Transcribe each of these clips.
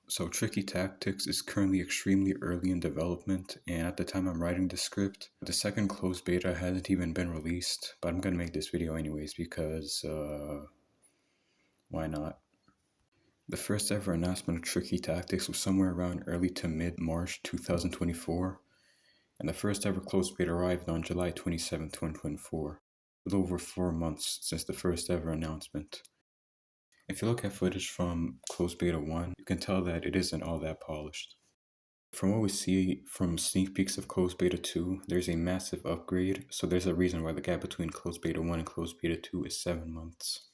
So Tricky Tactics is currently extremely early in development, and at the time I'm writing the script, the second closed beta hasn't even been released, but I'm gonna make this video anyways because, why not? The first ever announcement of Tricky Tactics was somewhere around early to mid-March 2024, and the first ever closed beta arrived on July 27, 2024, with over 4 months since the first ever announcement. If you look at footage from closed beta 1, you can tell that it isn't all that polished. From what we see from sneak peeks of closed beta 2, there's a massive upgrade, so there's a reason why the gap between closed beta 1 and closed beta 2 is 7 months.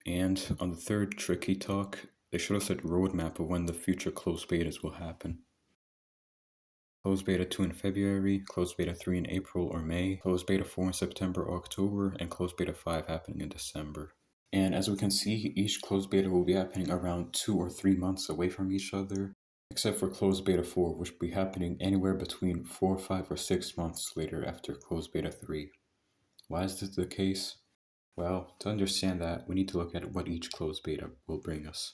And on the third Tricky talk, they showed us a roadmap of when the future closed betas will happen. Closed beta 2 in February, closed beta 3 in April or May, closed beta 4 in September or October, and closed beta 5 happening in December. And as we can see, each closed beta will be happening around 2 or 3 months away from each other, except for closed beta 4, which will be happening anywhere between 4, 5, or 6 months later after closed beta 3. Why is this the case? Well, to understand that, we need to look at what each closed beta will bring us.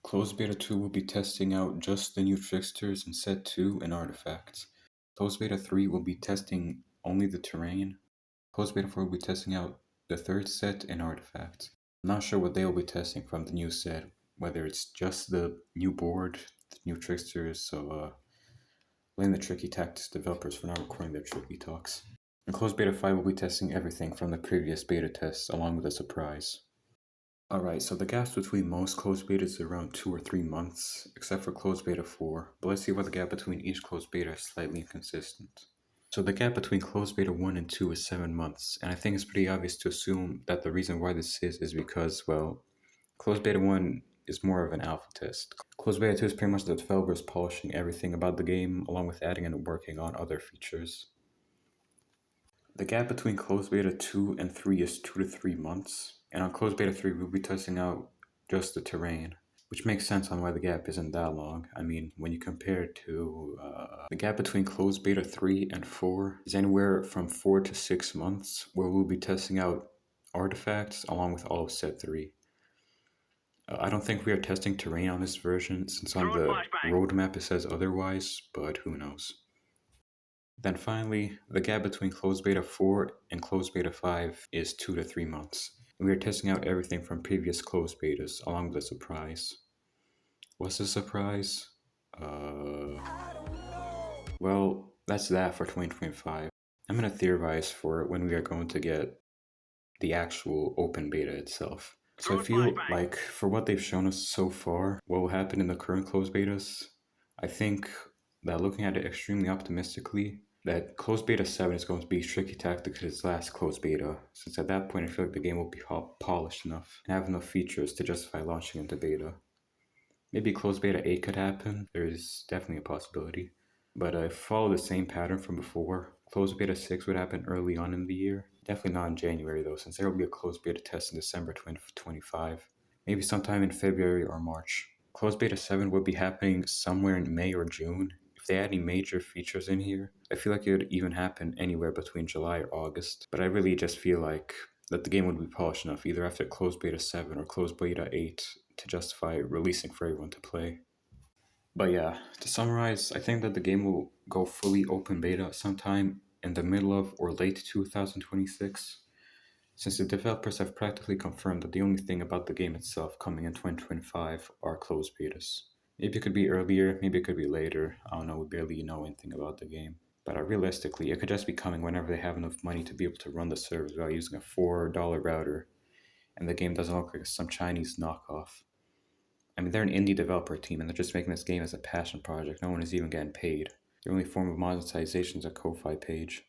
Closed beta 2 will be testing out just the new tricksters in set 2 and artifacts. Closed beta 3 will be testing only the terrain. Closed beta 4 will be testing out the third set and artifacts. I'm not sure what they will be testing from the new set, whether it's just the new board, the new tricksters, so blame the Tricky Tactics developers for not recording their tricky talks. And closed beta 5 will be testing everything from the previous beta tests, along with a surprise. Alright, so the gaps between most closed betas are around 2 or 3 months, except for closed beta 4, but let's see why the gap between each closed beta is slightly inconsistent. So the gap between closed beta 1 and 2 is 7 months, and I think it's pretty obvious to assume that the reason why this is because, well, closed beta 1 is more of an alpha test. Closed beta 2 is pretty much the developers polishing everything about the game, along with adding and working on other features. The gap between closed beta 2 and 3 is 2 to 3 months, and on closed beta 3 we'll be testing out just the terrain, which makes sense on why the gap isn't that long. I mean, when you compare it to the gap between closed beta 3 and 4 is anywhere from 4 to 6 months, where we'll be testing out artifacts along with all of set 3. I don't think we are testing terrain on this version, since on the roadmap it says otherwise, but who knows. Then finally, the gap between closed beta 4 and closed beta 5 is 2 to 3 months. And we are testing out everything from previous closed betas, along with a surprise. What's the surprise? Well, that's that for 2025. I'm gonna theorize for when we are going to get the actual open beta itself. So I feel like for what they've shown us so far, what will happen in the current closed betas, I think that looking at it extremely optimistically, that closed beta 7 is going to be Tricky Tactics' last closed beta, since at that point I feel like the game will be polished enough and have enough features to justify launching into beta. Maybe closed beta 8 could happen, there is definitely a possibility. But if follow the same pattern from before, closed beta 6 would happen early on in the year. Definitely not in January though, since there will be a closed beta test in December 2025. Maybe sometime in February or March. Closed beta 7 would be happening somewhere in May or June. If they add any major features in here, I feel like it would even happen anywhere between July or August. But I really just feel like that the game would be polished enough either after closed beta 7 or closed beta 8 to justify releasing for everyone to play. But yeah, to summarize, I think that the game will go fully open beta sometime in the middle of or late 2026, since the developers have practically confirmed that the only thing about the game itself coming in 2025 are closed betas. Maybe it could be earlier, maybe it could be later, I don't know, we barely know anything about the game. But realistically, it could just be coming whenever they have enough money to be able to run the servers without using a $4 router, and the game doesn't look like some Chinese knockoff. I mean, they're an indie developer team, and they're just making this game as a passion project. No one is even getting paid. Their only form of monetization is a Ko-Fi page.